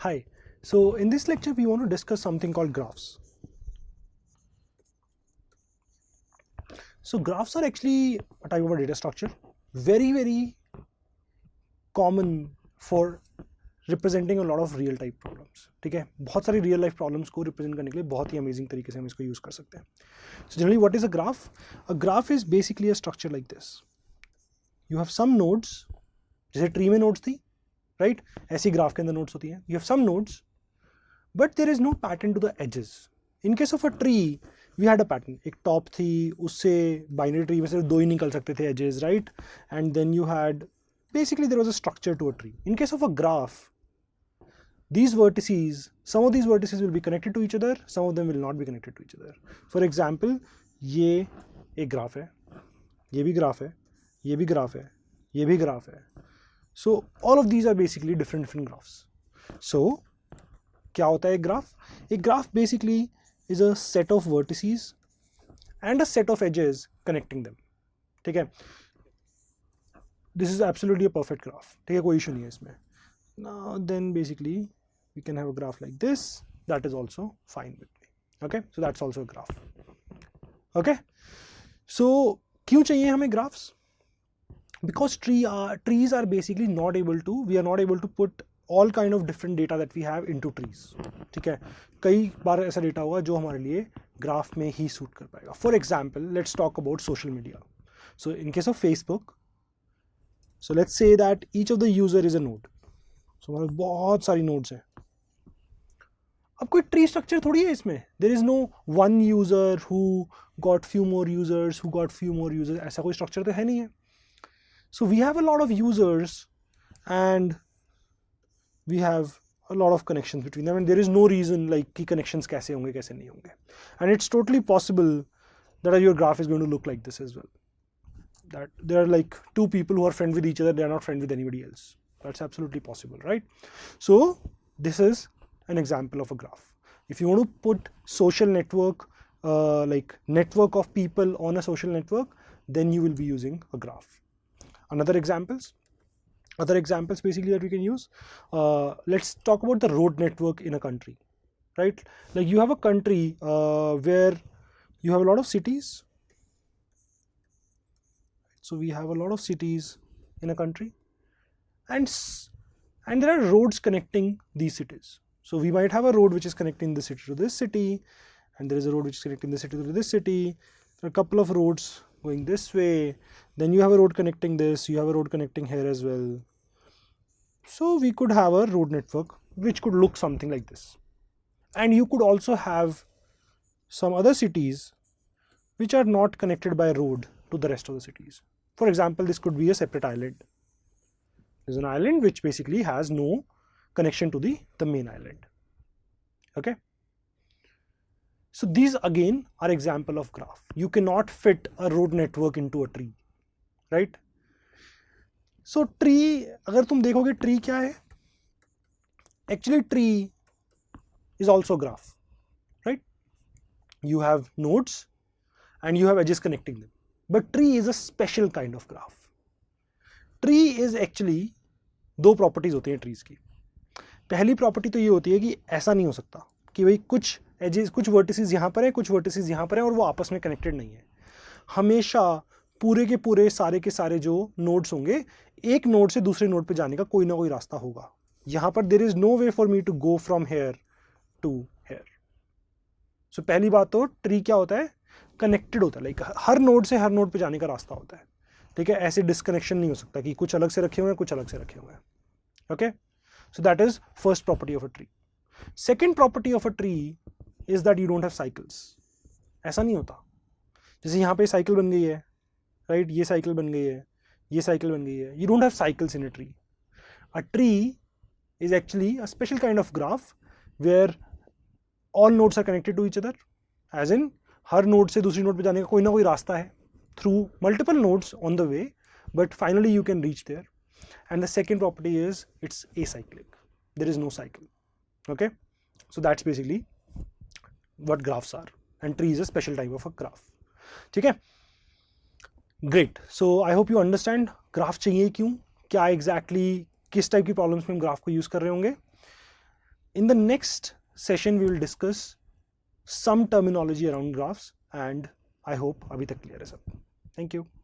Hi, so in this lecture we want to discuss something called graphs. So graphs are actually a type of a data structure, very common for representing a lot of real type problems. ठीक है, बहुत सारी real life problems को represent करने के लिए बहुत ही amazing तरीके से हम इसको use कर सकते हैं. So generally what is a graph? A graph is basically a structure like this. You have some nodes, जैसे tree में nodes थी, right? ऐसी graph के अंदर nodes होती हैं. You have some nodes, but there is no pattern to the edges. In case of a tree, we had a pattern. एक top थी, उससे binary tree में से दो ही निकल सकते थे edges, right? And then you had, basically there was a structure to a tree. In case of a graph, these vertices, some of these vertices will be connected to each other, some of them will not be connected to each other. For example, ये एक graph है, ये भी graph है, ये भी graph है, ये भी graph है. So all of these are basically different graphs. So क्या होता है एक ग्राफ? एक graph basically is a set of vertices and a set of edges connecting them. ठीक है, this is absolutely a perfect graph. ठीक है, कोई इशू नहीं है इसमें. Now then basically we can have a graph like this, that is also fine with me. Okay, so that's also a graph. Okay, so क्यों चाहिए हमें graphs? Because trees are basically not able to, we are not able to put all kind of different data that we have into trees. ठीक है, कई बार ऐसा data होगा जो हमारे लिए ग्राफ में ही सूट कर पाएगा. For example, let's talk about social media. So in case of Facebook, so let's say that each of the user is a node. So हमारे बहुत सारी नोड्स हैं. अब कोई ट्री स्ट्रक्चर थोड़ी है इसमें. There is no one user who got few more users, who got few more users. ऐसा कोई स्ट्रक्चर तो है नहीं है. So we have a lot of users and we have a lot of connections between them, and there is no reason like कि connections कैसे होंगे कैसे नहीं होंगे. And it's totally possible that your graph is going to look like this as well. That there are like two people who are friends with each other, they are not friends with anybody else. That's absolutely possible, right? So this is an example of a graph. If you want to put social network, like network of people on a social network, then you will be using a graph. Other examples basically that we can use, let's talk about the road network in a country, right? Like you have a country where you have a lot of cities. So we have a lot of cities in a country, and there are roads connecting these cities. So we might have a road which is connecting this city to this city, and there is a road which is connecting this city to this city. There are a couple of roads going this way, then you have a road connecting this, you have a road connecting here as well. So we could have a road network which could look something like this. And you could also have some other cities which are not connected by road to the rest of the cities. For example, this could be a separate island. There's an island which basically has no connection to the main island. Okay, so these again are example of graph. You cannot fit a road network into a tree, right? So tree, अगर तुम देखोगे tree क्या है? Actually tree is also graph, right? You have nodes and you have edges connecting them. But tree is a special kind of graph. Tree is actually दो properties होती हैं trees की. पहली property तो ये होती है कि ऐसा नहीं हो सकता कि भाई कुछ एजेस, कुछ वर्टिसेस यहाँ पर है, कुछ वर्टिसेस यहाँ पर है और वो आपस में कनेक्टेड नहीं है. हमेशा पूरे के पूरे सारे के सारे जो नोड्स होंगे, एक नोड से दूसरे नोड पे जाने का कोई ना कोई रास्ता होगा. यहाँ पर there is no way for me to go from here to here. So पहली बात तो ट्री क्या होता है? कनेक्टेड होता है. लाइक हर नोड से हर नोड पे जाने का रास्ता होता है. ठीक है, ऐसे डिसकनेक्शन नहीं हो सकता कि कुछ अलग से रखे हुए हैं, कुछ अलग से रखे हुए हैं. Okay, so that is first property of a tree. Second property of a tree is that you don't have cycles. ऐसा नहीं होता. जैसे यहाँ पे साइकिल बन गई है, राइट? ये साइकिल बन गई है, ये साइकिल बन गई है. You don't have cycles in a tree. A tree is actually a special kind of graph where all nodes are connected to each other. As in, her node से दूसरी नोड पे जाने का कोई ना कोई रास्ता है through multiple nodes on the way, but finally you can reach there. And the second property is it's acyclic. There is no cycle. Okay, so that's basically what graphs are, and tree is a special type of a graph. ठीक है, great. So I hope you understand graph चाहिए क्यों, क्या exactly किस type की problems में हम graph को यूज कर रहे होंगे. In the next session, we will discuss some terminology around graphs, and I hope अभी तक clear है सब. Thank you.